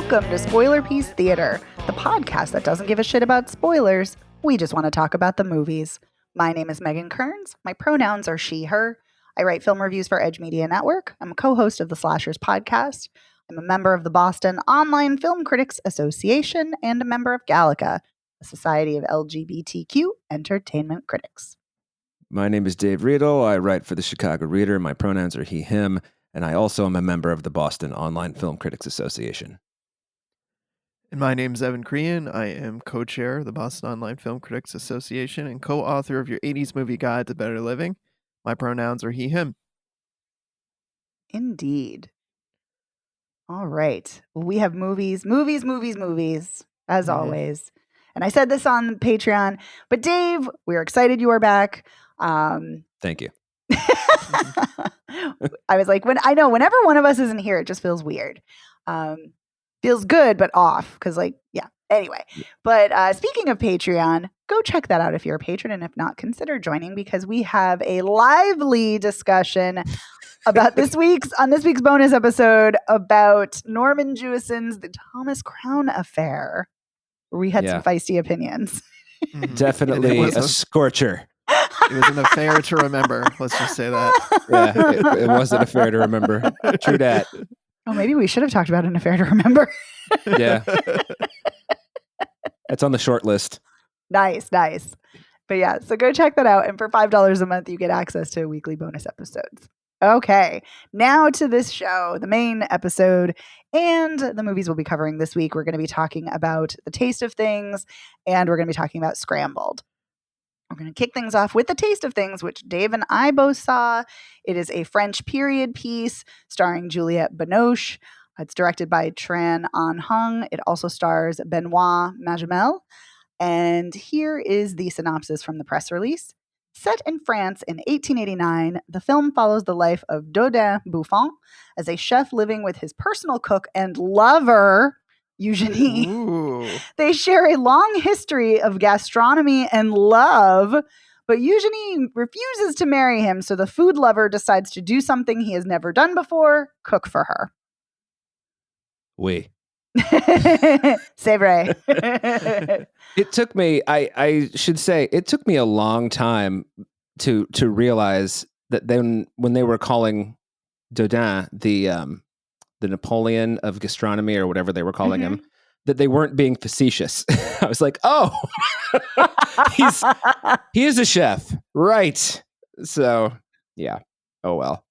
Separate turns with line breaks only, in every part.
Welcome to Spoiler Piece Theater, the podcast that doesn't give a shit about spoilers. We just want to talk about the movies. My name is Megan Kearns. My pronouns are she, her. I write film reviews for Edge Media Network. I'm a co-host of the Slashers podcast. I'm a member of the Boston Online Film Critics Association and a member of Gallica, a society of LGBTQ entertainment critics.
My name is Dave Riedel. I write for the Chicago Reader. My pronouns are he, him, and I also am a member of the Boston Online Film Critics Association.
And my name is Evan Crean. I am co-chair of the Boston Online Film Critics Association and co-author of your 80s movie guide to better living. My pronouns are he, him.
Indeed. All right. Well, we have movies, as always. And I said this on Patreon, but Dave, we're excited you are back.
Thank you.
I was like, whenever one of us isn't here, it just feels weird. Feels good, but off. Because anyway. But speaking of Patreon, go check that out if you're a patron. And if not, consider joining because we have a lively discussion about this week's bonus episode about Norman Jewison's The Thomas Crown Affair. Where we had some feisty opinions.
Definitely a scorcher.
It was an affair to remember. Let's just say that.
Yeah, it was an affair to remember. True that.
Oh, maybe we should have talked about an affair to remember.
Yeah. It's on the short list.
Nice. But yeah, so go check that out. And for $5 a month, you get access to weekly bonus episodes. Okay, now to this show, the main episode, and the movies we'll be covering this week. We're going to be talking about The Taste of Things, and we're going to be talking about Scrambled. We're going to kick things off with The Taste of Things, which Dave and I both saw. It is a French period piece starring Juliette Binoche. It's directed by Tran Anh Hung. It also stars Benoit Magimel. And here is the synopsis from the press release. Set in France in 1889, the film follows the life of Dodin Buffon as a chef living with his personal cook and lover, Eugenie.
Ooh.
They share a long history of gastronomy and love, but Eugenie refuses to marry him, so the food lover decides to do something he has never done before, cook for her.
Oui.
C'est vrai.
It took me, I should say, it took me a long time to realize that then when they were calling Dodin the Napoleon of gastronomy or whatever they were calling him, that they weren't being facetious. I was like, oh, he is a chef. Right. So, yeah. Oh, well.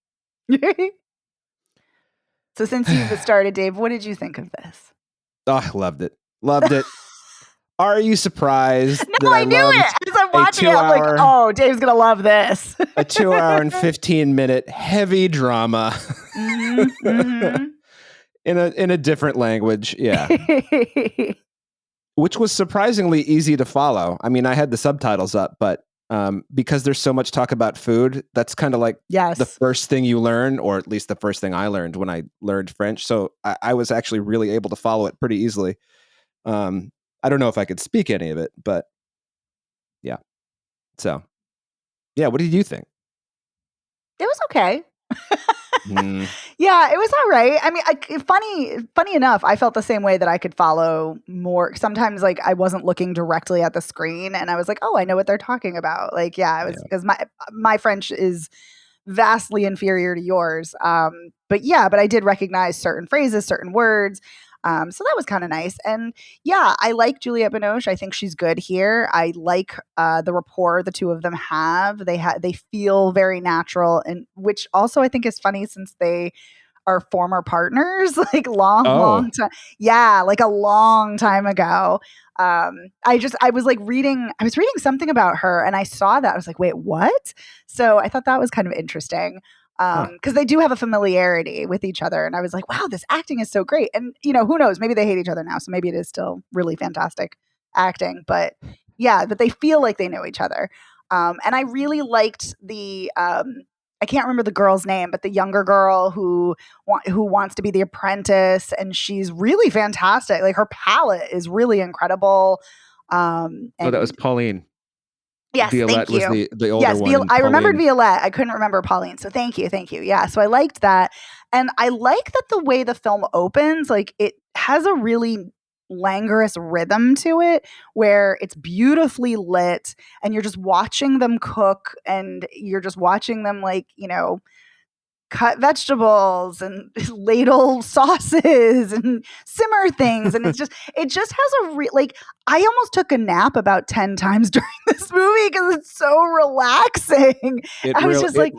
So since you've started, Dave, what did you think of this?
Oh, I loved it. Loved it. Are you surprised
No, I knew it. As I'm watching it, I'm like, oh, Dave's going to love this.
A 2 hour and 15-minute heavy drama. In a different language, yeah. Which was surprisingly easy to follow. I mean, I had the subtitles up, but because there's so much talk about food, that's kind of like the first thing you learn, or at least the first thing I learned when I learned French. So I was actually really able to follow it pretty easily. I don't know if I could speak any of it, but yeah. So, yeah, what did you think?
It was okay. Yeah, it was all right. I mean, funny enough, I felt the same way that I could follow more. Sometimes, like, I wasn't looking directly at the screen, and I was like, "Oh, I know what they're talking about." Like, yeah, it was because my French is vastly inferior to yours. But I did recognize certain phrases, certain words. So that was kind of nice. And yeah, I like Juliette Binoche. I think she's good here. I like the rapport the two of them have. They feel very natural, and which also I think is funny since they are former partners, like long time. Yeah, like a long time ago. I was reading something about her and I saw that. I was like, wait, what? So I thought that was kind of interesting. Because they do have a familiarity with each other. And I was like, wow, this acting is so great. And, who knows? Maybe they hate each other now. So maybe it is still really fantastic acting. But yeah, but they feel like they know each other. And I really liked I can't remember the girl's name, but the younger girl who wants to be the apprentice. And she's really fantastic. Like her palette is really incredible.
That was Pauline.
Yes,
Violette
thank you.
was the older one.
I remembered Violette. I couldn't remember Pauline. So thank you. Yeah, so I liked that. And I like that the way the film opens, like it has a really languorous rhythm to it where it's beautifully lit and you're just watching them cook and you're just watching them like, cut vegetables and ladle sauces and simmer things, and it just has a like I almost took a nap about 10 times during this movie because it's so relaxing. I was just like,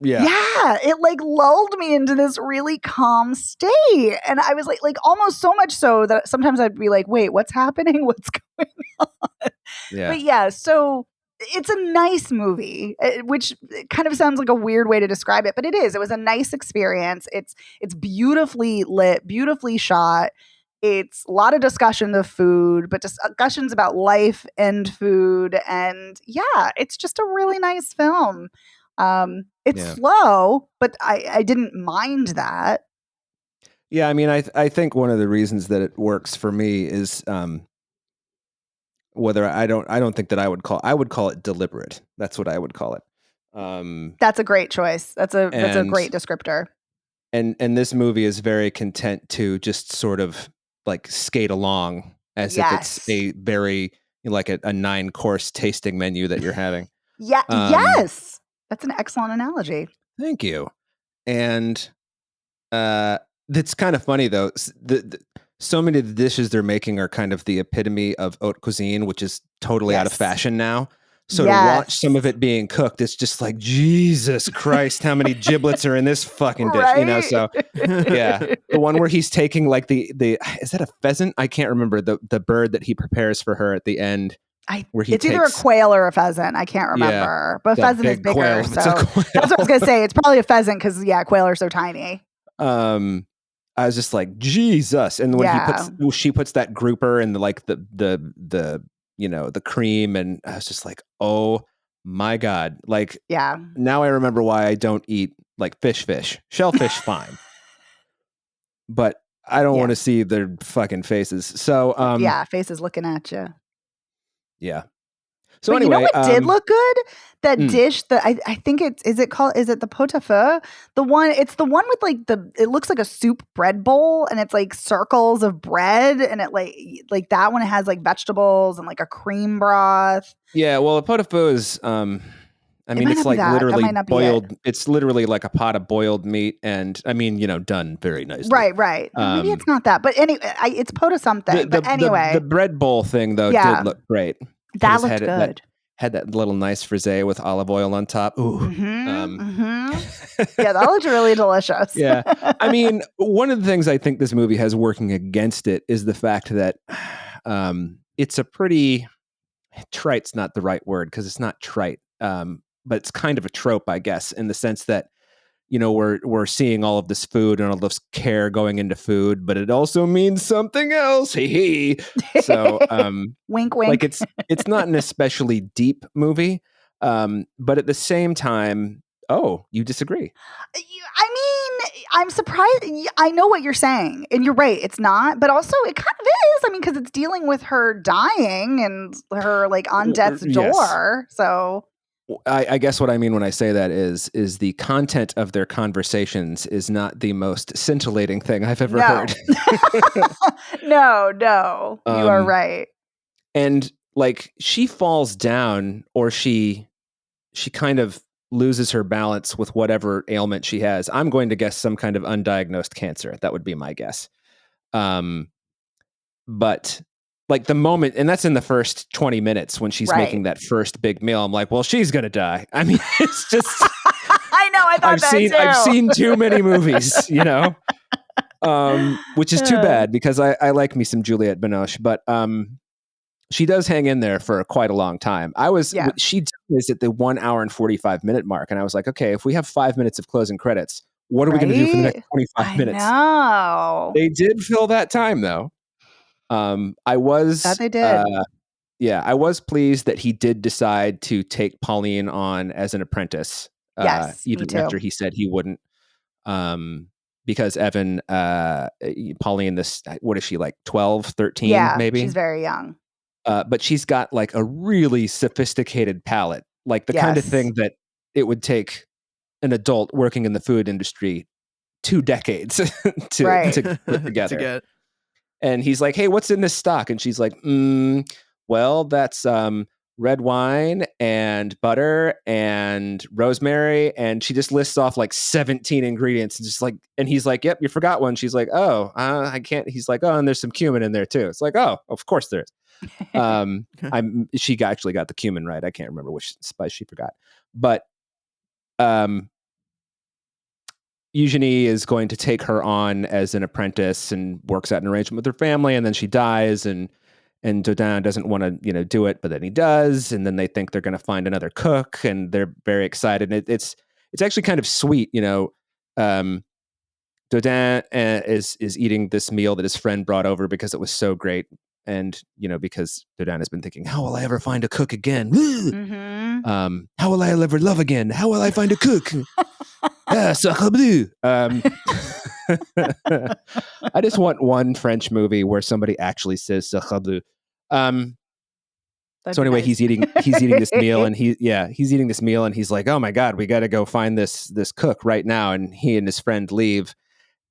yeah, it like lulled me into this really calm state, and I was like almost so much so that sometimes I'd be like, wait, what's happening, what's going on? But yeah, so it's a nice movie, which kind of sounds like a weird way to describe it, but it is. It was a nice experience. It's beautifully lit, beautifully shot. It's a lot of discussion of food, but discussions about life and food. And yeah, it's just a really nice film. It's slow, but I didn't mind that.
Yeah, I mean, I think one of the reasons that it works for me is whether I don't think that I would call it deliberate. That's what I would call it.
That's a great choice. That's a great descriptor.
And this movie is very content to just sort of like skate along as if it's a very like a 9-course tasting menu that you're having.
Yeah. Yes. That's an excellent analogy.
Thank you. And that's kind of funny though. So many of the dishes they're making are kind of the epitome of haute cuisine, which is totally out of fashion now. So to watch some of it being cooked, it's just like, Jesus Christ, how many giblets are in this fucking dish? So yeah. The one where he's taking like the is that a pheasant? I can't remember the bird that he prepares for her at the end.
It's either a quail or a pheasant. I can't remember. But pheasant is bigger.
Quail.
So that's what I was going to say. It's probably a pheasant because quail are so tiny.
I was just like, Jesus. And when she puts that grouper and the cream, and I was just like, oh my God. Like, now I remember why I don't eat like fish. Shellfish, fine. But I don't want to see their fucking faces. So,
faces looking at you.
Yeah. So
but
anyway,
you know what did look good? That dish that I think is it the pot-au-feu? It's the one with like it looks like a soup bread bowl and it's like circles of bread and it like that one has like vegetables and like a cream broth.
Yeah, well, a pot-au-feu is it's like literally boiled. It's literally like a pot of boiled meat, and done very nicely.
Right. Maybe it's not that, but anyway, it's pot something. But anyway,
the bread bowl thing though did look great.
That looked good.
Had that little nice frisée with olive oil on top. Ooh.
Yeah, that looked really delicious.
Yeah. I mean, one of the things I think this movie has working against it is the fact that it's a pretty trite's not the right word because it's not trite. But it's kind of a trope, I guess, in the sense that, we're seeing all of this food and all this care going into food, but it also means something else. So,
wink, wink.
Like it's not an especially deep movie, but at the same time, you disagree.
I mean, I'm surprised. I know what you're saying, and you're right. It's not, but also it kind of is. I mean, because it's dealing with her dying and her like on death's door. So.
I guess what I mean when I say that is the content of their conversations is not the most scintillating thing I've ever heard.
No, you are right.
And like she falls down or she kind of loses her balance with whatever ailment she has. I'm going to guess some kind of undiagnosed cancer. That would be my guess. But like the moment, and that's in the first 20 minutes when she's making that first big meal. I'm like, well, she's going to die. I mean, it's just,
I know. I thought
I've seen too many movies, which is too bad because I like me some Juliette Binoche, but she does hang in there for quite a long time. She is at the 1 hour and 45 minute mark. And I was like, okay, if we have 5 minutes of closing credits, what are we going to do for the next 25 minutes?
No,
they did fill that time though. I was
that they did.
I was pleased that he did decide to take Pauline on as an apprentice. Even after he said he wouldn't. Because Evan, Pauline, what is she like 12, 13 maybe?
She's very young.
but she's got like a really sophisticated palate, like the kind of thing that it would take an adult working in the food industry 2 decades to put together. And he's like, hey, what's in this stock? And she's like, well, that's red wine and butter and rosemary. And she just lists off like 17 ingredients. And just like, and he's like, yep, you forgot one. She's like, oh, I can't. He's like, oh, and there's some cumin in there too. It's like, oh, of course there is. She actually got the cumin right. I can't remember which spice she forgot. But Eugenie is going to take her on as an apprentice and works out an arrangement with her family, and then she dies, and Dodin doesn't want to, do it, but then he does, and then they think they're going to find another cook, and they're very excited. And it's actually kind of sweet, Dodin is eating this meal that his friend brought over because it was so great, and because Dodin has been thinking, how will I ever find a cook again?
Mm-hmm.
How will I ever love again? How will I find a cook? Sacre bleu. I just want one French movie where somebody actually says sacre bleu. So anyway, he's eating this meal, and he's eating this meal, and he's like, oh my God, we got to go find this cook right now. And he and his friend leave.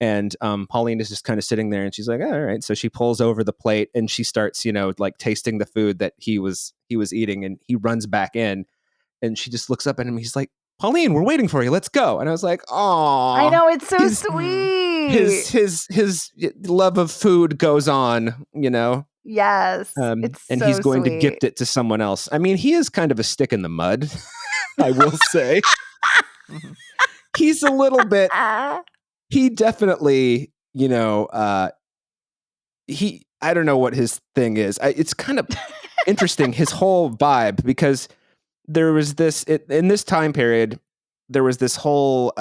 And Pauline is just kind of sitting there, and she's like, all right. So she pulls over the plate, and she starts, like tasting the food that he was eating, and he runs back in, and she just looks up at him. He's like, Pauline, we're waiting for you. Let's go. And I was like, oh,
I know, it's so sweet.
His love of food goes on,
Yes.
And he's going to gift it to someone else. I mean, he is kind of a stick in the mud, I will say. He's a little bit. He definitely, I don't know what his thing is. It's kind of interesting, his whole vibe, because there was this, in this time period, there was this whole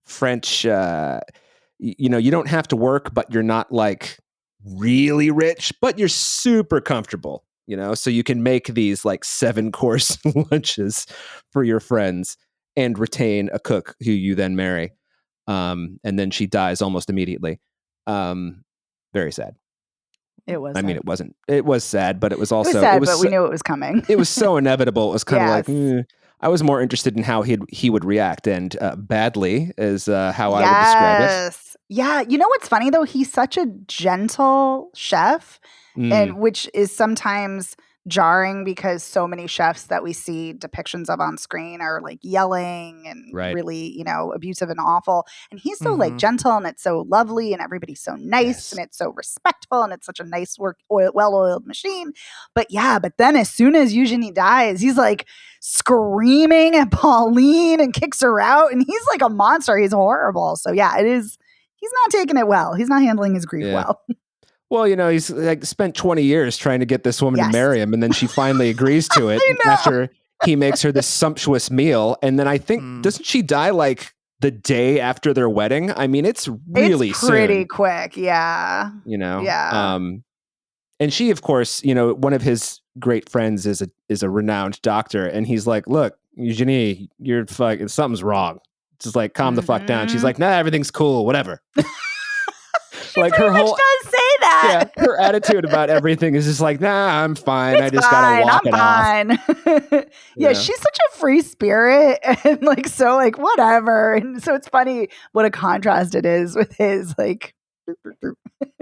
French, you don't have to work, but you're not like really rich, but you're super comfortable, so you can make these like 7-course lunches for your friends and retain a cook who you then marry. And then she dies almost immediately. Very sad.
It was.
I mean, it was sad, but it was also,
sad, but we knew it was coming.
It was so inevitable. It was kind of like, I was more interested in how he would react, and badly is how I would describe it.
Yeah. You know what's funny though? He's such a gentle chef, and which is sometimes jarring because so many chefs that we see depictions of on screen are like yelling and really, abusive and awful. And he's so like gentle, and it's so lovely, and everybody's so nice, and it's so respectful, and it's such a nice well-oiled machine. But then as soon as Eugenie dies, he's like screaming at Pauline and kicks her out, and he's like a monster. He's horrible. So it is. He's not taking it well. He's not handling his grief well.
Well, he's like spent 20 years trying to get this woman to marry him, and then she finally agrees to it after he makes her this sumptuous meal. And then I think, doesn't she die like the day after their wedding? I mean, it's really
pretty quick. Yeah.
And she, of course, one of his great friends is a renowned doctor, and he's like, look, Eugenie, you're fucking, something's wrong. Just like, calm the fuck down. She's like, nah, everything's cool, whatever.
Like her whole does say that.
Yeah, her attitude about everything is just like, nah, I'm fine. I just gotta walk it
off. She's such a free spirit, and like so like whatever. And so it's funny what a contrast it is with his like.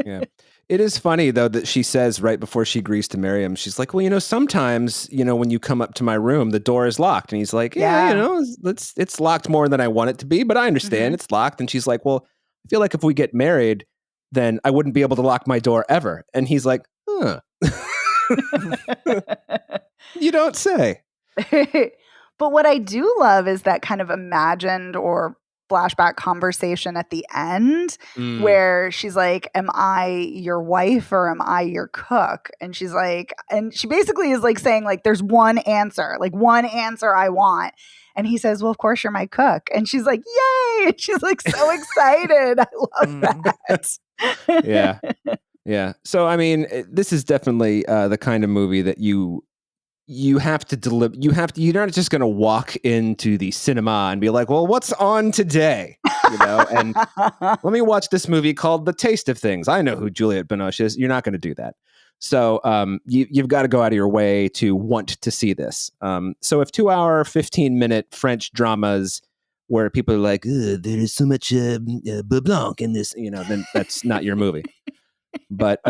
Yeah, it is funny though that she says right before she agrees to marry him, she's like, well, sometimes when you come up to my room, the door is locked, and he's like, it's locked more than I want it to be, but I understand it's locked. And she's like, well, I feel like if we get married, then I wouldn't be able to lock my door ever. And he's like, huh. You don't say.
But what I do love is that kind of imagined or flashback conversation at the end where she's like, am I your wife or am I your cook? And she's like, and she basically is like saying like, there's one answer I want. And he says, well, of course you're my cook. And she's like, yay. And she's like so excited. I love that.
Yeah. So, I mean, this is definitely the kind of movie that you have to deliver. You're not just going to walk into the cinema and be like, well, what's on today? And let me watch this movie called The Taste of Things. I know who Juliette Binoche is. You're not going to do that. So you've got to go out of your way to want to see this. So if 2 hour, 15-minute French dramas where people are like, there is so much blanc in this, then that's not your movie. But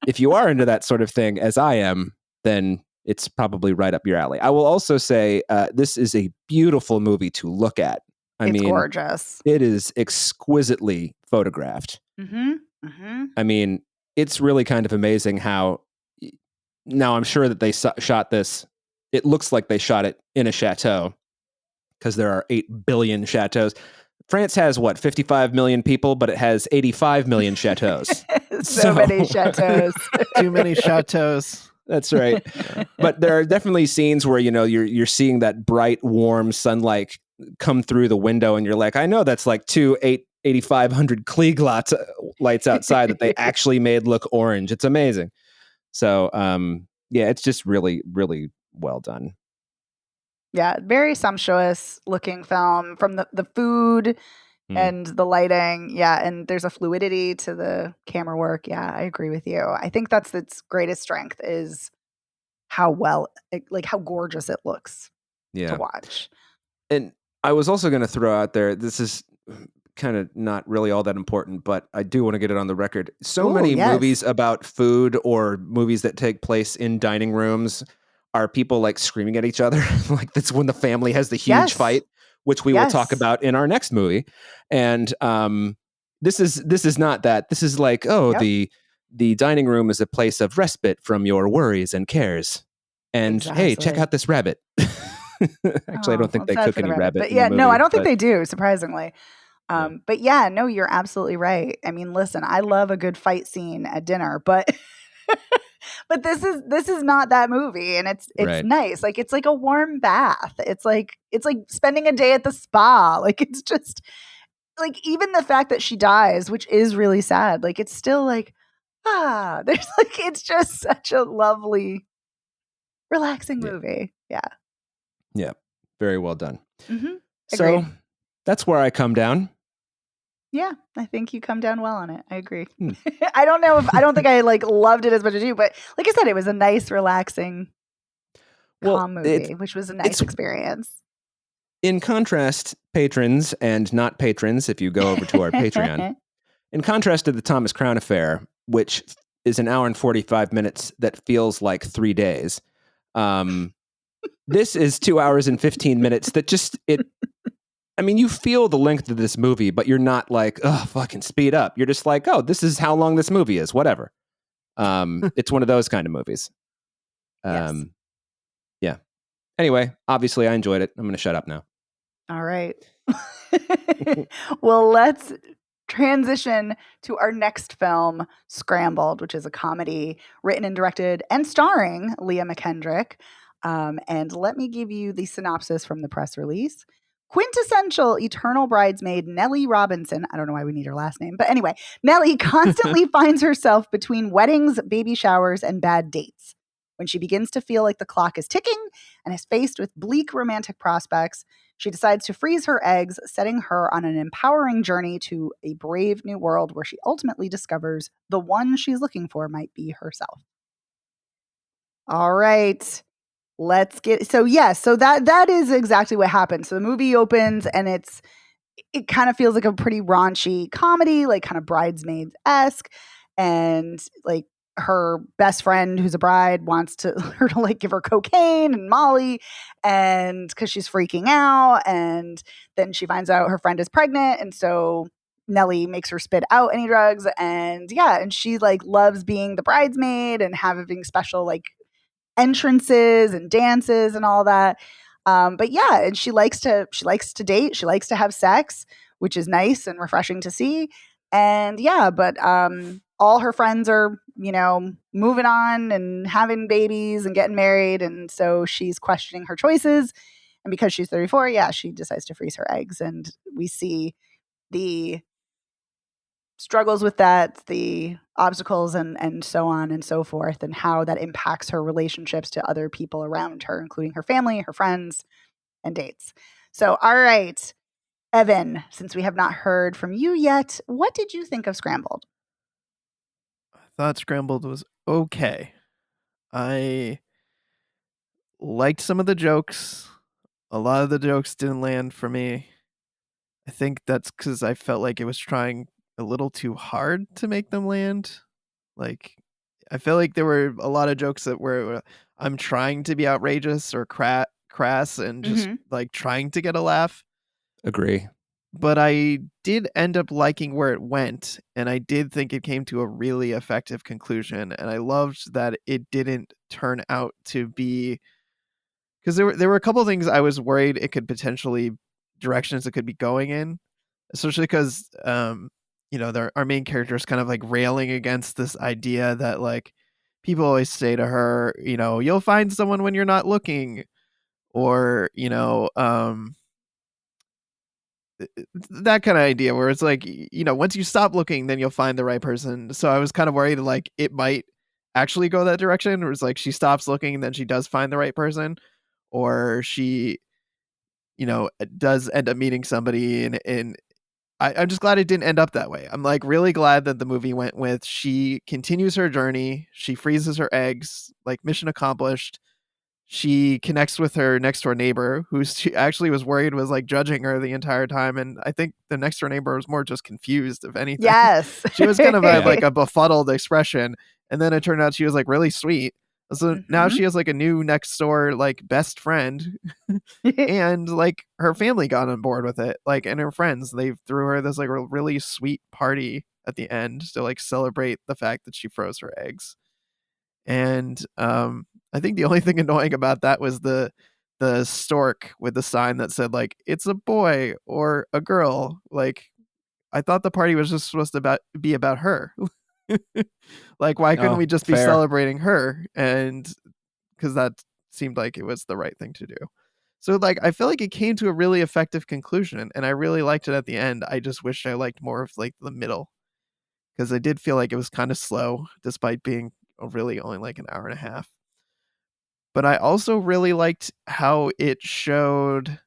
if you are into that sort of thing, as I am, then it's probably right up your alley. I will also say this is a beautiful movie to look at.
It's gorgeous.
It is exquisitely photographed.
Mm-hmm. Mm-hmm.
I mean, it's really kind of amazing how, now I'm sure that they shot this, it looks like they shot it in a chateau, because there are 8 billion chateaus. France has 55 million people, but it has 85 million chateaus.
so many chateaus.
Too many chateaus.
That's right. But there are definitely scenes where, you're seeing that bright, warm sunlight come through the window, and you're like, I know that's like 8,500 Klieg lights outside that they actually made look orange. It's amazing. So, it's just really, really well done.
Yeah, very sumptuous looking film, from the food and the lighting. Yeah, and there's a fluidity to the camera work. Yeah, I agree with you. I think that's its greatest strength, is how how gorgeous it looks to watch.
And I was also going to throw out there, this is kind of not really all that important, but I do want to get it on the record. Many movies about food, or movies that take place in dining rooms, are people like screaming at each other. Like that's when the family has the huge fight, which we will talk about in our next movie. And this is not that. This is like, the dining room is a place of respite from your worries and cares. And hey, check out this rabbit. Actually, I don't think they cook any rabbit.
But yeah, no, I don't think they do, surprisingly. But yeah, no, you're absolutely right. I mean, listen, I love a good fight scene at dinner, but but this is not that movie, and it's nice. Like, it's like a warm bath. It's like spending a day at the spa. Like, it's just like, even the fact that she dies, which is really sad, like, it's still like, there's like, it's just such a lovely, relaxing movie.
Yeah, very well done.
Mm-hmm.
So that's where I come down.
Yeah, I think you come down well on it. I agree. I don't think I loved it as much as you, but like I said, it was a nice, relaxing, calm movie, which was a nice experience.
In contrast, patrons and not patrons, if you go over to our Patreon, in contrast to the Thomas Crown Affair, which is an hour and 45 minutes that feels like 3 days, this is 2 hours and 15 minutes that you feel the length of this movie, but you're not like, oh, fucking speed up. You're just like, oh, this is how long this movie is, whatever. It's one of those kind of movies. Yeah. Anyway, obviously I enjoyed it. I'm going to shut up now.
All right. Well, let's transition to our next film, Scrambled, which is a comedy written and directed and starring Leah McKendrick. And let me give you the synopsis from the press release. Quintessential eternal bridesmaid Nellie Robinson, I don't know why we need her last name, but anyway, Nellie constantly finds herself between weddings, baby showers, and bad dates. When she begins to feel like the clock is ticking and is faced with bleak romantic prospects, she decides to freeze her eggs, setting her on an empowering journey to a brave new world where she ultimately discovers the one she's looking for might be herself. All right. Let's get so that is exactly what happened. So the movie opens and it kind of feels like a pretty raunchy comedy, like kind of Bridesmaids-esque, and like her best friend who's a bride wants her to like give her cocaine and Molly, and because she's freaking out, and then she finds out her friend is pregnant, and so Nellie makes her spit out any drugs, and she like loves being the bridesmaid and having special like entrances and dances and all that. And she likes to date. She likes to have sex, which is nice and refreshing to see. And all her friends are, moving on and having babies and getting married. And so she's questioning her choices. And because she's 34, she decides to freeze her eggs. And we see the struggles with that, the obstacles and so on and so forth, and how that impacts her relationships to other people around her, including her family, her friends, and dates. So, all right, Evan, since we have not heard from you yet, what did you think of Scrambled?
I thought Scrambled was okay. I liked some of the jokes. A lot of the jokes didn't land for me. I think that's because I felt like it was trying a little too hard to make them land. Like, I feel like there were a lot of jokes that were I'm trying to be outrageous or crass and just like trying to get a laugh.
Agree.
But I did end up liking where it went, and I did think it came to a really effective conclusion. And I loved that it didn't turn out to be, because there were a couple of things I was worried it could potentially directions it could be going in, especially because our main character is kind of like railing against this idea that like people always say to her, you'll find someone when you're not looking, or that kind of idea where it's like, once you stop looking, then you'll find the right person. So I was kind of worried like it might actually go that direction, where it's like she stops looking and then she does find the right person, or she does end up meeting somebody, and I'm just glad it didn't end up that way. I'm like really glad that the movie went with she continues her journey, she freezes her eggs, like mission accomplished. She connects with her next door neighbor, who she actually was worried was like judging her the entire time, and I think the next door neighbor was more just confused, if anything.
Yes.
She was kind of like a befuddled expression, and then it turned out she was like really sweet. So now she has like a new next door like best friend, and like her family got on board with it, like, and her friends, they threw her this like a really sweet party at the end to like celebrate the fact that she froze her eggs. And I think the only thing annoying about that was the stork with the sign that said like it's a boy or a girl. Like, I thought the party was just supposed to be about her. Like, why couldn't we just be celebrating her? And because that seemed like it was the right thing to do. So like I feel like it came to a really effective conclusion, and I really liked it at the end. I just wished I liked more of like the middle, because I did feel like it was kind of slow despite being really only like an hour and a half. But I also really liked how it showed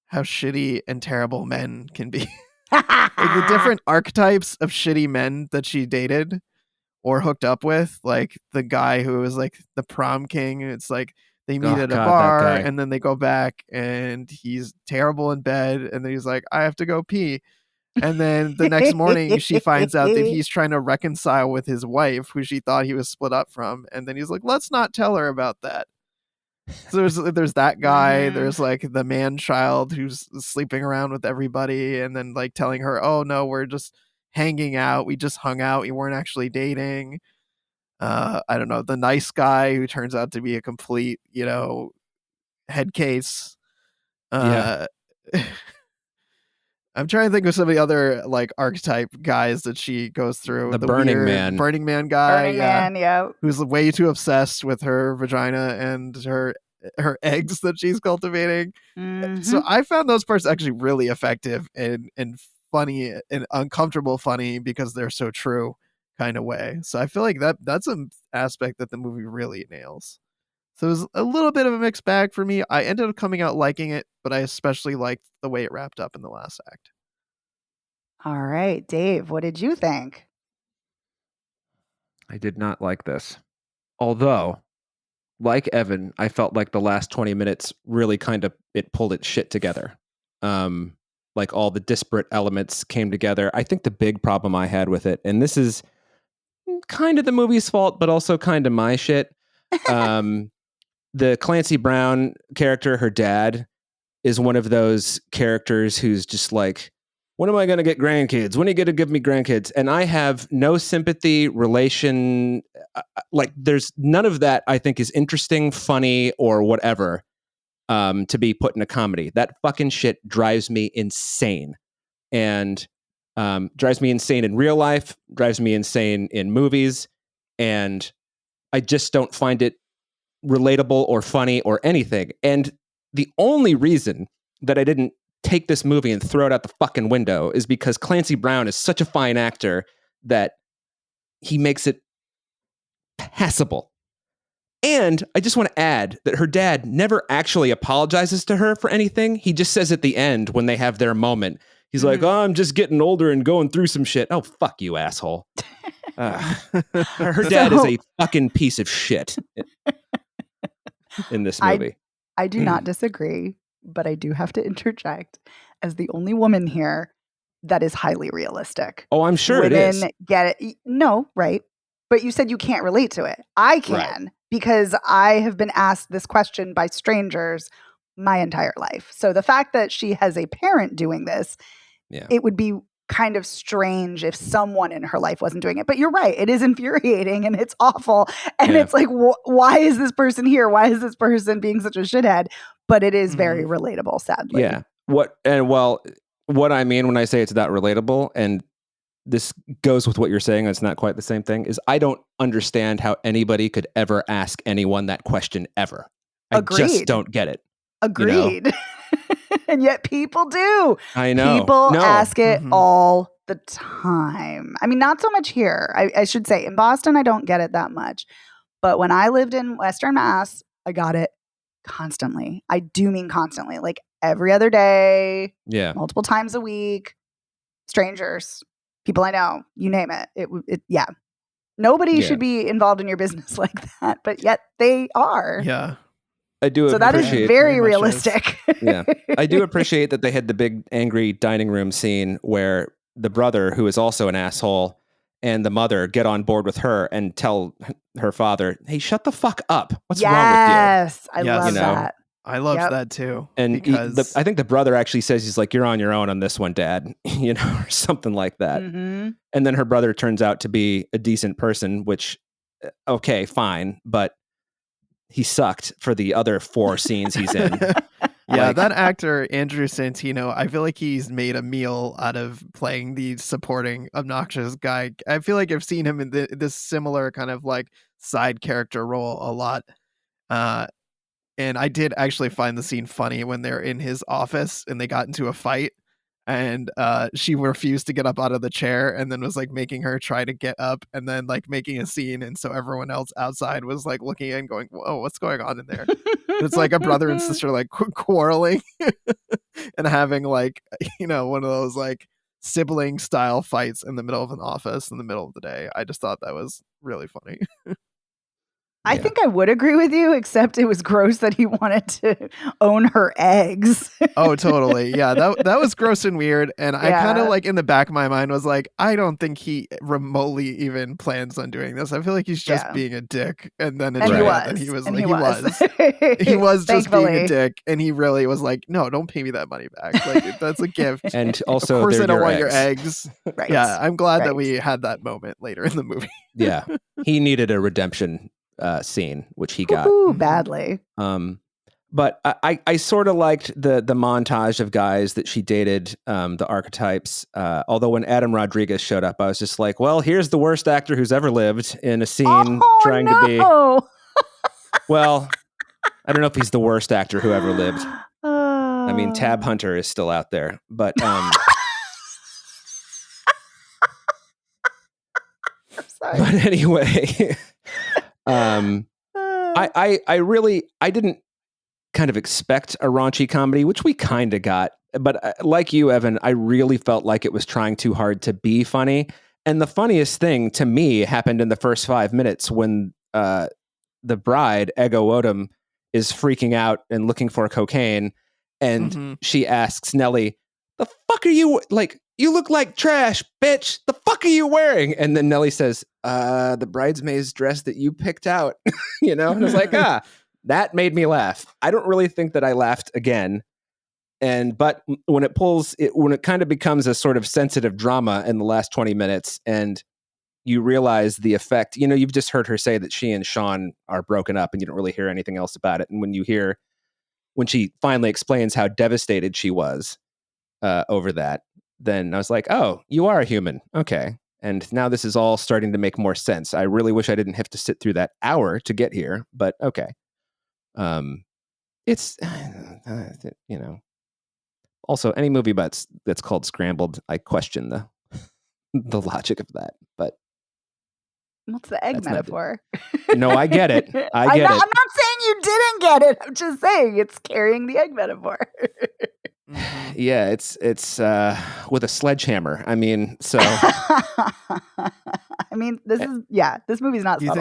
how shitty and terrible men can be. Like the different archetypes of shitty men that she dated or hooked up with, like the guy who was like the prom king. It's like they meet at a bar and then they go back and he's terrible in bed, and then he's like, I have to go pee. And then the next morning she finds out that he's trying to reconcile with his wife, who she thought he was split up from. And then he's like, let's not tell her about that. So there's that guy. There's like the man child who's sleeping around with everybody, and then like telling her, oh no, we're just hanging out. We just hung out. We weren't actually dating. I don't know. The nice guy who turns out to be a complete, head case.
Yeah.
I'm trying to think of some of the other like archetype guys that she goes through.
The Burning Man
guy,
Burning Man, yeah,
who's way too obsessed with her vagina and her eggs that she's cultivating. So I found those parts actually really effective and funny and uncomfortable funny, because they're so true kind of way. So I feel like that's an aspect that the movie really nails. So it was a little bit of a mixed bag for me. I ended up coming out liking it, but I especially liked the way it wrapped up in the last act.
All right, Dave, what did you think?
I did not like this. Although, like Evan, I felt like the last 20 minutes really kind of, it pulled its shit together. Like all the disparate elements came together. I think the big problem I had with it, and this is kind of the movie's fault, but also kind of my shit. The Clancy Brown character, her dad, is one of those characters who's just like, when am I going to get grandkids? When are you going to give me grandkids? And I have no sympathy, relation. Like there's none of that I think is interesting, funny, or whatever to be put in a comedy. That fucking shit drives me insane. And drives me insane in real life, drives me insane in movies. And I just don't find it relatable or funny or anything. And the only reason that I didn't take this movie and throw it out the fucking window is because Clancy Brown is such a fine actor that he makes it passable. And I just want to add that her dad never actually apologizes to her for anything. He just says at the end when they have their moment, he's like, oh, I'm just getting older and going through some shit. Oh, fuck you, asshole. Her dad is a fucking piece of shit in this movie.
I do not disagree, but I do have to interject as the only woman here that is highly realistic.
Oh, I'm sure it is.
Women get it. No, right. But you said you can't relate to it. I can because I have been asked this question by strangers my entire life. So the fact that she has a parent doing this, it would be kind of strange if someone in her life wasn't doing it. But you're right. It is infuriating and it's awful. And it's like, why is this person here? Why is this person being such a shithead? But it is very relatable, sadly.
Yeah. What I mean when I say it's not relatable, and this goes with what you're saying, it's not quite the same thing, is I don't understand how anybody could ever ask anyone that question ever.
Agreed.
I just don't get it.
Agreed.
You know?
And yet people do.
I know.
People ask it all the time. I mean, not so much here. I should say in Boston, I don't get it that much. But when I lived in Western Mass, I got it constantly. I do mean constantly, like every other day, multiple times a week, strangers, people I know, you name it. Nobody should be involved in your business like that, but yet they are.
Yeah.
I do.
So that is very realistic.
Yeah. I do appreciate that they had the big angry dining room scene where the brother, who is also an asshole, and the mother get on board with her and tell her father, hey, shut the fuck up. What's wrong with you?
Yes. I love that.
I loved that too.
And
because
I think the brother actually says, he's like, you're on your own on this one, Dad, or something like that.
Mm-hmm.
And then her brother turns out to be a decent person, which, okay, fine. But he sucked for the other 4 scenes he's in.
That actor, Andrew Santino, I feel like he's made a meal out of playing the supporting obnoxious guy. I feel like I've seen him in this similar kind of like side character role a lot. And I did actually find the scene funny when they're in his office and they got into a fight. And she refused to get up out of the chair and then was like making her try to get up and then like making a scene. And so everyone else outside was like looking in going, whoa, what's going on in there? It's like a brother and sister like quarreling and having like, one of those like sibling style fights in the middle of an office in the middle of the day. I just thought that was really funny.
I think I would agree with you, except it was gross that he wanted to own her eggs.
Oh, totally. Yeah, that was gross and weird. And I kind of like in the back of my mind was like, I don't think he remotely even plans on doing this. I feel like he's just being a dick. And then
he
was just being a dick. And he really was like, no, don't pay me that money back. Like that's a gift.
And also,
of course, I don't want
eggs.
your eggs.
Right.
Yeah, I'm glad that we had that moment later in the movie.
Yeah, he needed a redemption scene, which he got
badly.
But I sort of liked the montage of guys that she dated, the archetypes. Although when Adam Rodriguez showed up, I was just like, well, here's the worst actor who's ever lived in a scene trying to be. Well, I don't know if he's the worst actor who ever lived. I mean, Tab Hunter is still out there, but but anyway. I didn't kind of expect a raunchy comedy, which we kind of got. But like you, Evan, I really felt like it was trying too hard to be funny. And the funniest thing to me happened in the first 5 minutes when the bride, Ego Odom, is freaking out and looking for cocaine. And she asks Nellie, the fuck are you, like, you look like trash, bitch. The fuck are you wearing? And then Nellie says, the bridesmaid's dress that you picked out, And I was like, that made me laugh. I don't really think that I laughed again. But when it kind of becomes a sort of sensitive drama in the last 20 minutes and you realize the effect, you've just heard her say that she and Sean are broken up and you don't really hear anything else about it. And when she finally explains how devastated she was over that, then I was like, oh, you are a human. Okay. And now this is all starting to make more sense. I really wish I didn't have to sit through that hour to get here, but okay. It's, also any movie that's called Scrambled, I question the logic of that, but.
What's the egg metaphor?
No, I get it. I get it.
I'm not saying you didn't get it. I'm just saying it's carrying the egg metaphor.
Yeah, it's with a sledgehammer. I mean, so.
I mean, this movie's not subtle.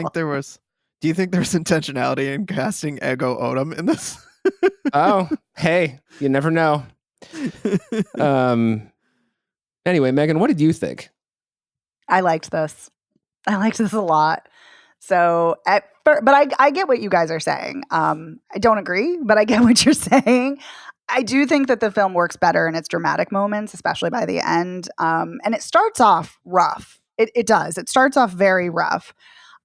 Do you think there's intentionality in casting Ego Odom in this?
Oh, hey, you never know. Anyway, Megan, what did you think?
I liked this a lot. So, but I get what you guys are saying. I don't agree, but I get what you're saying. I do think that the film works better in its dramatic moments, especially by the end. And it starts off rough. It does. It starts off very rough.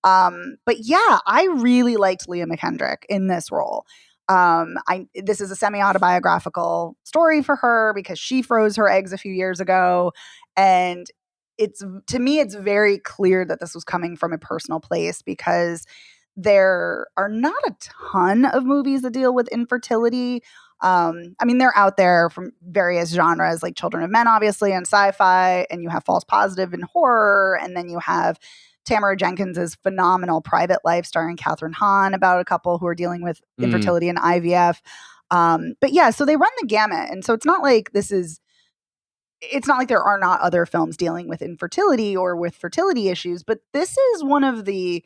But yeah, I really liked Leah McKendrick in this role. This is a semi-autobiographical story for her because she froze her eggs a few years ago. And to me, it's very clear that this was coming from a personal place because there are not a ton of movies that deal with infertility. I mean, they're out there from various genres like Children of Men, obviously, and sci-fi, and you have False Positive in horror, and then you have Tamara Jenkins's phenomenal Private Life starring Kathryn Hahn about a couple who are dealing with infertility and IVF. But yeah, so they run the gamut. And so it's not like there are not other films dealing with infertility or with fertility issues, but this is one of the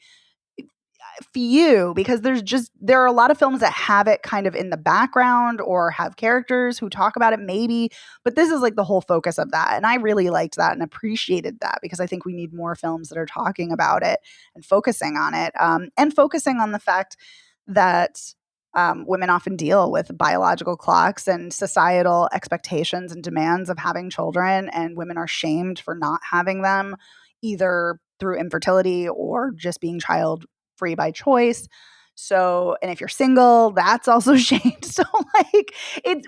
few because there are a lot of films that have it kind of in the background or have characters who talk about it maybe, but this is like the whole focus of that. And I really liked that and appreciated that because I think we need more films that are talking about it and focusing on it, and focusing on the fact that women often deal with biological clocks and societal expectations and demands of having children, and women are shamed for not having them either through infertility or just being child free by choice. So, and if you're single, that's also shamed. So like, it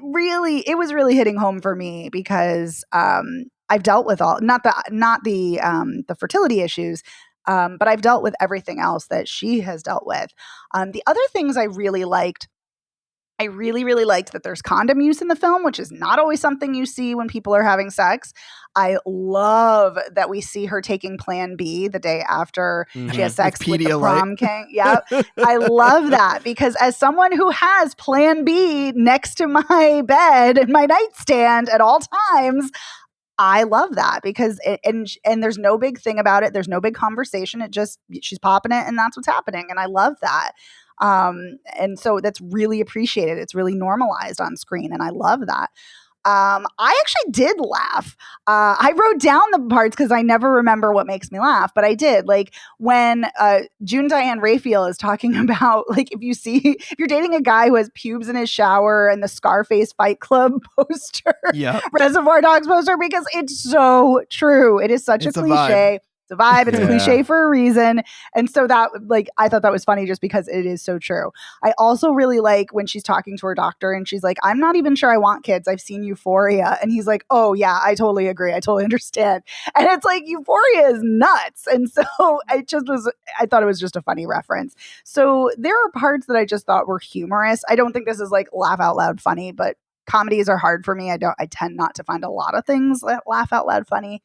was really hitting home for me because I've dealt with not the fertility issues, but I've dealt with everything else that she has dealt with. The other things I really liked that there's condom use in the film, which is not always something you see when people are having sex. I love that we see her taking Plan B the day after she has sex with the prom king. Yeah, I love that because as someone who has Plan B next to my bed and my nightstand at all times, I love that because and there's no big thing about it. There's no big conversation. She's popping it and that's what's happening. And I love that. And so that's really appreciated. It's really normalized on screen. And I love that. I actually did laugh. I wrote down the parts because I never remember what makes me laugh, but I did. Like when June Diane Raphael is talking about, like, if you're dating a guy who has pubes in his shower and the Scarface Fight Club poster, Reservoir Dogs poster, because it's so true. It is such a cliche. It's a vibe. It's a cliche for a reason. And so that, like, I thought that was funny just because it is so true. I also really like when she's talking to her doctor and she's like, I'm not even sure I want kids. I've seen Euphoria. And he's like, oh yeah, I totally agree. I totally understand. And it's like, Euphoria is nuts. And so I thought it was just a funny reference. So there are parts that I just thought were humorous. I don't think this is like laugh out loud funny, but comedies are hard for me. I tend not to find a lot of things that laugh out loud funny.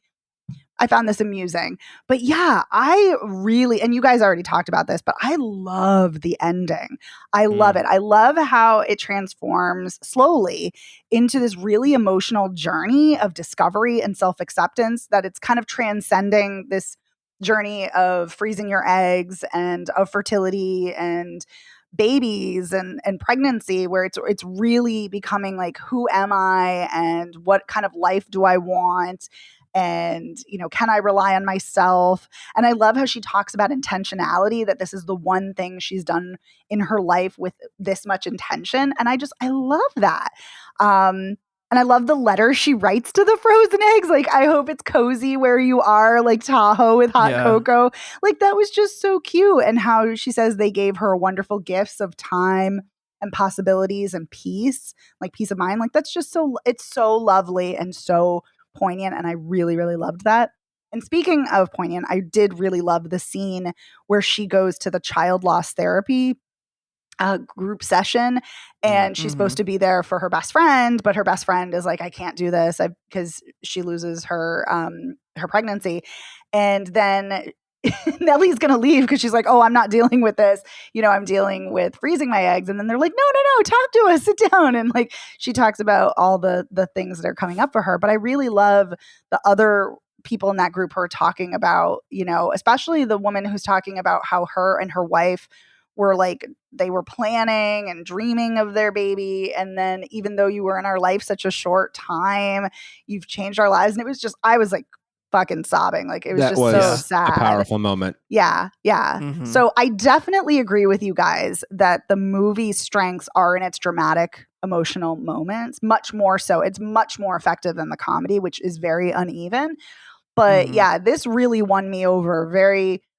I found this amusing. But yeah, I really, and you guys already talked about this, but I love the ending. I love it. I love how it transforms slowly into this really emotional journey of discovery and self-acceptance, that it's kind of transcending this journey of freezing your eggs and of fertility and babies and pregnancy, where it's really becoming like, who am I and what kind of life do I want? And, can I rely on myself? And I love how she talks about intentionality, that this is the one thing she's done in her life with this much intention. And I love that. And I love the letter she writes to the frozen eggs. Like, I hope it's cozy where you are, like Tahoe with hot cocoa. Like, that was just so cute. And how she says they gave her wonderful gifts of time and possibilities and peace, like peace of mind. Like, that's just it's so lovely and so poignant, and I really, really loved that. And speaking of poignant, I did really love the scene where she goes to the child loss therapy group session, and she's supposed to be there for her best friend, but her best friend is like, I can't do this because she loses her pregnancy. And then Nellie's gonna leave because she's like, oh, I'm not dealing with this. I'm dealing with freezing my eggs. And then they're like, no, talk to us, sit down. And like, she talks about all the things that are coming up for her. But I really love the other people in that group who are talking about, especially the woman who's talking about how her and her wife were like, they were planning and dreaming of their baby. And then even though you were in our life such a short time, you've changed our lives. And it was just, I was like fucking sobbing. Like it was so sad.
A powerful moment.
Yeah. Yeah. Mm-hmm. So I definitely agree with you guys that the movie's strengths are in its dramatic, emotional moments, much more so. It's much more effective than the comedy, which is very uneven. But yeah, this really won me over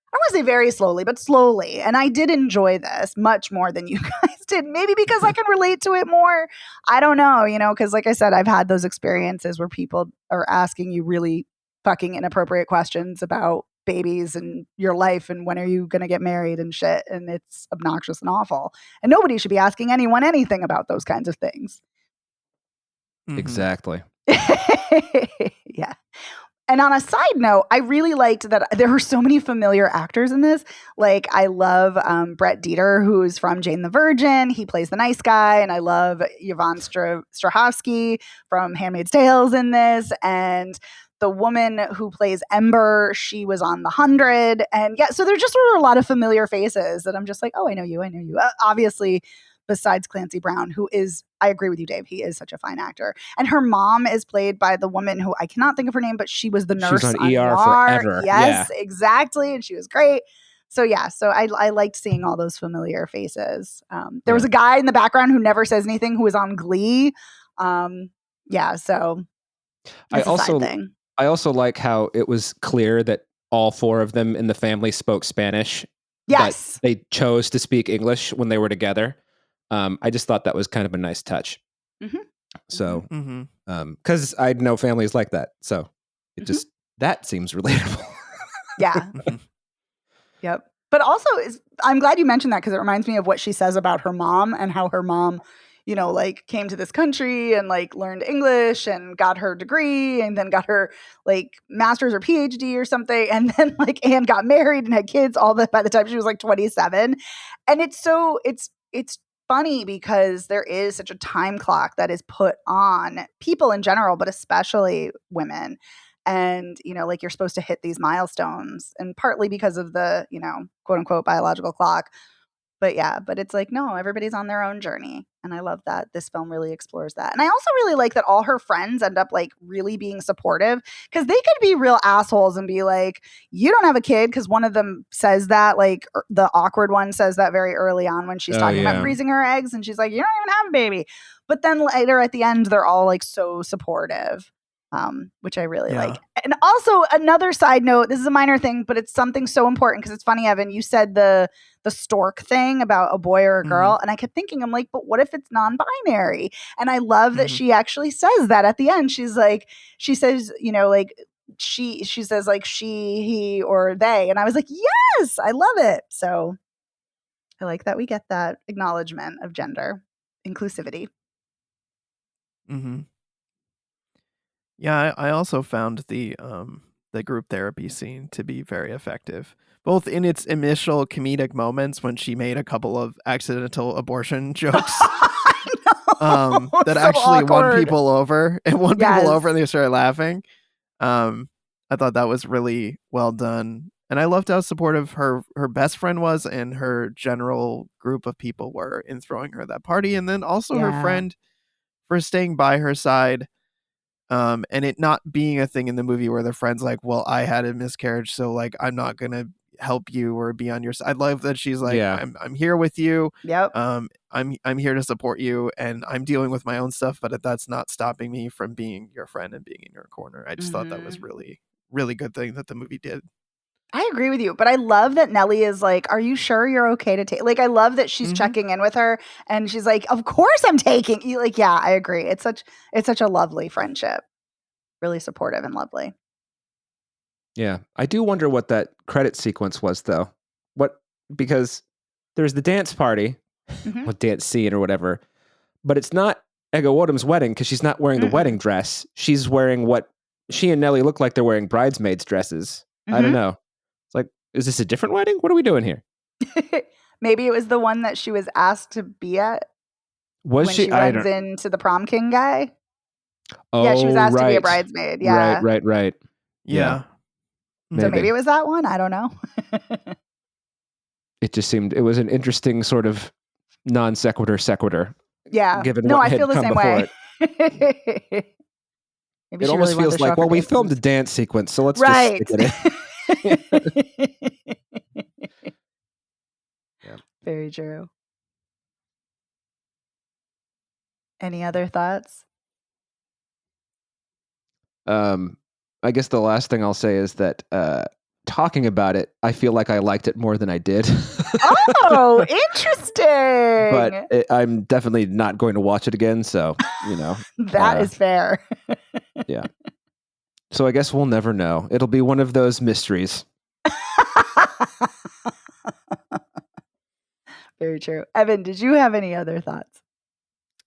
I don't want to say very slowly, but slowly. And I did enjoy this much more than you guys did. Maybe because I can relate to it more. I don't know, because like I said, I've had those experiences where people are asking you really fucking inappropriate questions about babies and your life and when are you going to get married and shit. And it's obnoxious and awful. And nobody should be asking anyone anything about those kinds of things.
Exactly.
Yeah. And on a side note, I really liked that there were so many familiar actors in this. Like, I love Brett Dieter, who's from Jane the Virgin. He plays the nice guy. And I love Yvonne Strahovski from Handmaid's Tales in this. And the woman who plays Ember, she was on The 100. And yeah, so there just were a lot of familiar faces that I'm just like, oh, I know you. Obviously, besides Clancy Brown, who is, I agree with you, Dave, he is such a fine actor. And her mom is played by the woman who I cannot think of her name, but she was the nurse
on ER
Noir.
forever.
Yes, yeah. Exactly. And she was great. So yeah, so I liked seeing all those familiar faces. There was a guy in the background who never says anything who was on Glee. So
I also like how it was clear that all four of them in the family spoke Spanish.
Yes.
But they chose to speak English when they were together. I just thought that was kind of a nice touch. Mm-hmm. So, because I know families like that. So it just, that seems relatable.
Yeah. Yep. But also, I'm glad you mentioned that because it reminds me of what she says about her mom and how her mom, like came to this country and like learned English and got her degree and then got her like master's or PhD or something. And then like Anne got married and had kids by the time she was like 27. And it's funny because there is such a time clock that is put on people in general, but especially women. And, like you're supposed to hit these milestones and partly because of the, quote unquote biological clock. But yeah, but it's like, no, everybody's on their own journey. And I love that this film really explores that. And I also really like that all her friends end up like really being supportive because they could be real assholes and be like, you don't have a kid. Because one of them says that, like the awkward one says that very early on when she's talking about freezing her eggs. And she's like, you don't even have a baby. But then later at the end, they're all like so supportive. Which I really like. And also another side note, this is a minor thing, but it's something so important because it's funny, Evan, you said the stork thing about a boy or a girl. And I kept thinking, I'm like, but what if it's non-binary? And I love that she actually says that at the end. She's like, she says, like she says like she, he, or they. And I was like, yes, I love it. So I like that we get that acknowledgement of gender inclusivity.
Mm-hmm. Yeah, I also found the group therapy scene to be very effective, both in its initial comedic moments when she made a couple of accidental abortion jokes that so actually awkward. Won people over and they started laughing. I thought that was really well done. And I loved how supportive her best friend was and her general group of people were in throwing her that party. And then also her friend for staying by her side. And it not being a thing in the movie where the friend's like, well, I had a miscarriage, so like I'm not gonna help you or be on your side. I love that she's like, I'm here with you.
Yep.
I'm here to support you, and I'm dealing with my own stuff, but that's not stopping me from being your friend and being in your corner. I just thought that was really, really good thing that the movie did.
I agree with you, but I love that Nellie is like, are you sure you're okay to take? Like, I love that she's checking in with her and she's like, of course I'm taking you. Like, yeah, I agree. It's such a lovely friendship. Really supportive and lovely.
Yeah. I do wonder what that credit sequence was though. Because there's the dance party, dance scene or whatever, but it's not Ego Wodom's wedding because she's not wearing the wedding dress. She's wearing what she and Nellie look like they're wearing bridesmaids dresses. I don't know. It's like, is this a different wedding? What are we doing here?
Maybe it was the one that she was asked to be at.
Was
when
she?
She runs into the prom king guy.
Oh,
yeah, she was asked to be a bridesmaid. Yeah.
Right.
Yeah.
So maybe it was that one. I don't know.
It just seemed, it was an interesting sort of non sequitur.
Yeah.
Given what
I
had
feel the
come
same
before
way.
Maybe it almost feels like, well, we filmed a dance sequence, so let's just stick it in.
Yeah. Very true. Any other thoughts?
I guess the last thing I'll say is that talking about it, I feel like I liked it more than I did.
Oh, interesting.
But I'm definitely not going to watch it again, so,
that is fair.
Yeah. So I guess we'll never know. It'll be one of those mysteries.
Very true. Evan, did you have any other thoughts?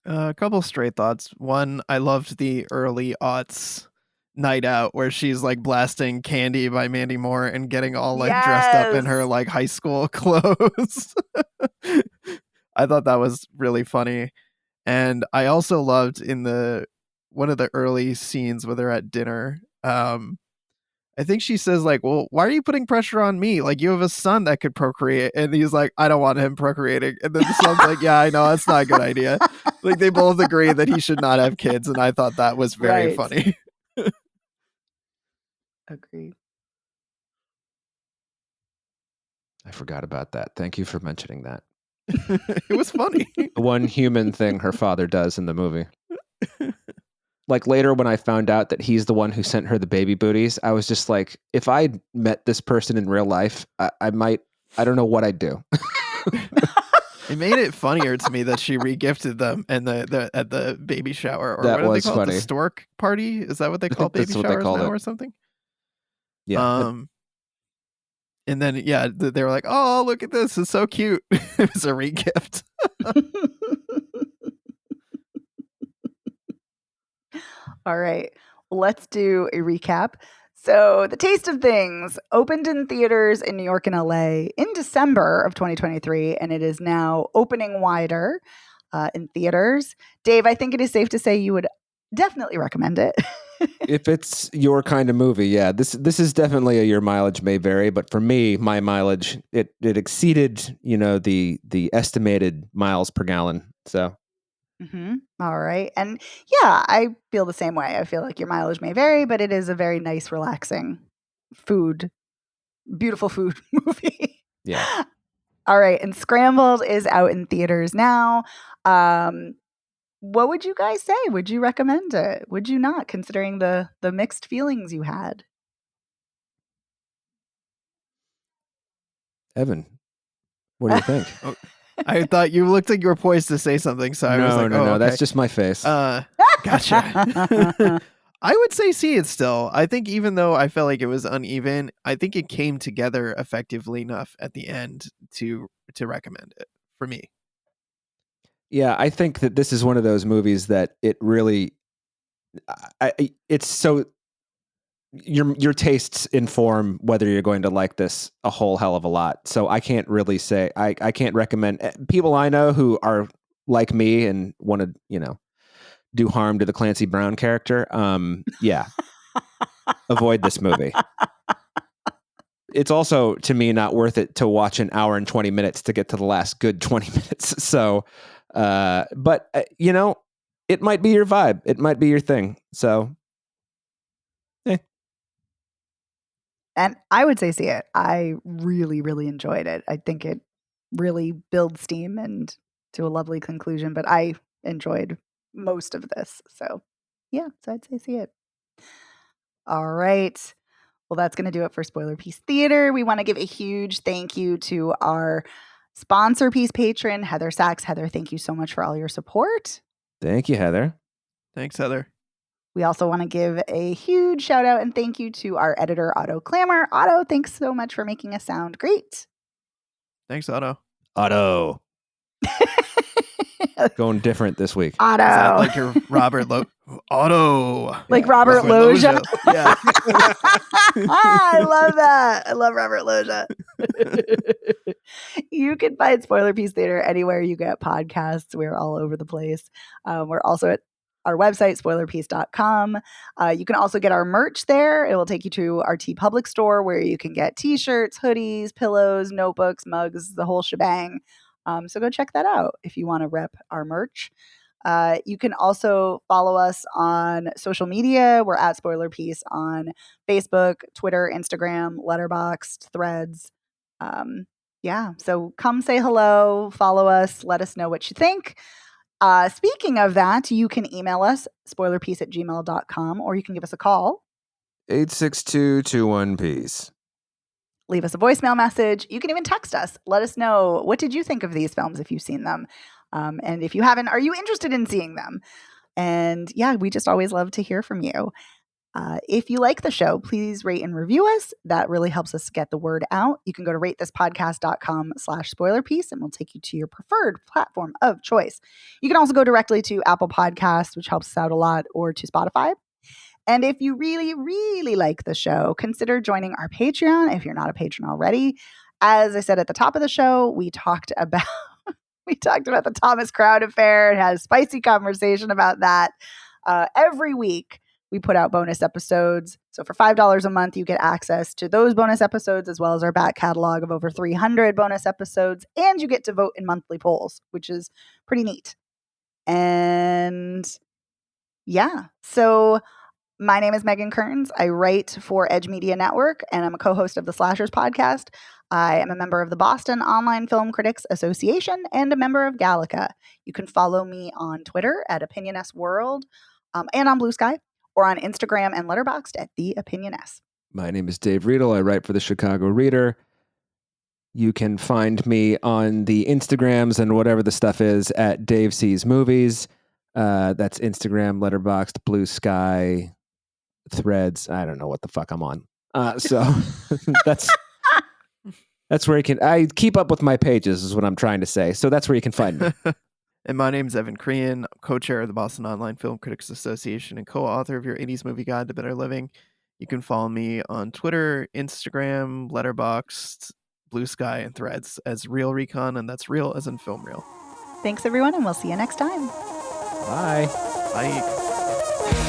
A couple straight thoughts. One, I loved the early aughts night out where she's like blasting Candy by Mandy Moore and getting all like dressed up in her like high school clothes. I thought that was really funny. And I also loved in one of the early scenes where they're at dinner. I think she says like, well, why are you putting pressure on me? Like, you have a son that could procreate. And he's like, I don't want him procreating. And then the son's like, yeah, I know, that's not a good idea. Like, they both agree that he should not have kids. And I thought that was very funny.
Agreed.
I forgot about that. Thank you for mentioning that.
It was funny.
The one human thing her father does in the movie. Like later when I found out that he's the one who sent her the baby booties, I was just like, if I met this person in real life, I don't know what I'd do.
It made it funnier to me that she regifted them and at the baby shower, or
that
what do they call
funny.
it? The stork party? Is that what they call baby showers now or something?
Yeah.
And then, yeah, they were like, oh, look at this. It's so cute. It was a regift.
All right. Let's do a recap. So, The Taste of Things opened in theaters in New York and LA in December of 2023, and it is now opening wider in theaters. Dave, I think it is safe to say you would definitely recommend it.
If it's your kind of movie, yeah. This is definitely your mileage may vary, but for me, my mileage it exceeded, the estimated miles per gallon. So.
Mm-hmm. All right. And yeah, I feel the same way. I feel like your mileage may vary, but it is a very nice, relaxing beautiful food movie.
Yeah.
All right. And Scrambled is out in theaters now. What would you guys say? Would you recommend it? Would you not, considering the mixed feelings you had?
Evan, what do you think?
I thought you looked like you were poised to say something, so I was like,
no,
okay.
That's just my face.
Gotcha. I would say see it still. I think even though I felt like it was uneven, I think it came together effectively enough at the end to recommend it for me.
Yeah, I think that this is one of those movies that it really, it's so, your tastes inform whether you're going to like this a whole hell of a lot. So I can't really say, I can't recommend people I know who are like me and want to, do harm to the Clancy Brown character. Yeah, avoid this movie. It's also, to me, not worth it to watch an hour and 20 minutes to get to the last good 20 minutes. So, but it might be your vibe. It might be your thing. So,
And I would say see it. I really, really enjoyed it. I think it really builds steam and to a lovely conclusion, but I enjoyed most of this. So, yeah, so I'd say see it. All right. Well, that's going to do it for Spoiler Piece Theater. We want to give a huge thank you to our sponsor piece patron, Heather Sachs. Heather, thank you so much for all your support.
Thank you, Heather.
Thanks, Heather.
We also want to give a huge shout out and thank you to our editor, Otto Clamor. Otto, thanks so much for making us sound great.
Thanks, Otto.
Otto. Going different this week.
Otto.
Is that like your Robert Otto.
Like Robert Loggia.
Yeah.
I love that. I love Robert Loggia. You can find Spoiler Piece Theater anywhere you get podcasts. We're all over the place. We're also at our website, spoilerpiece.com. You can also get our merch there. It will take you to our TeePublic store where you can get t-shirts, hoodies, pillows, notebooks, mugs, the whole shebang. So go check that out if you want to rep our merch. You can also follow us on social media. We're at Spoiler Piece on Facebook, Twitter, Instagram, Letterboxd, Threads. So come say hello, follow us, let us know what you think. Speaking of that, you can email us, spoilerpiece@gmail.com, or you can give us a call.
862-21-PEACE.
Leave us a voicemail message. You can even text us. Let us know, what did you think of these films if you've seen them? And if you haven't, are you interested in seeing them? And yeah, we just always love to hear from you. If you like the show, please rate and review us. That really helps us get the word out. You can go to ratethispodcast.com/spoilerpiece and we'll take you to your preferred platform of choice. You can also go directly to Apple Podcasts, which helps us out a lot, or to Spotify. And if you really, really like the show, consider joining our Patreon if you're not a patron already. As I said at the top of the show, we talked about the Thomas Crown affair and had a spicy conversation about that. Every week, we put out bonus episodes. So for $5 a month, you get access to those bonus episodes as well as our back catalog of over 300 bonus episodes. And you get to vote in monthly polls, which is pretty neat. And yeah, so my name is Megan Kearns. I write for Edge Media Network, and I'm a co-host of the Slashers podcast. I am a member of the Boston Online Film Critics Association and a member of Gallica. You can follow me on Twitter at OpinionSWorld and on Blue Sky, or on Instagram and Letterboxd at The Opinion S.
My name is Dave Riedel. I write for the Chicago Reader. You can find me on the Instagrams and whatever the stuff is at Dave Sees Movies. That's Instagram, Letterboxd, Blue Sky, Threads. I don't know what the fuck I'm on. So that's where you can. I keep up with my pages, is what I'm trying to say. So that's where you can find me.
And my name's Evan Crean, co-chair of the Boston Online Film Critics Association and co-author of your 80s Movie Guide to Better Living. You can follow me on Twitter, Instagram, Letterboxd, Blue Sky, and Threads as Real Recon, and that's real as in film reel.
Thanks, everyone, and we'll see you next time.
Bye.
Bye.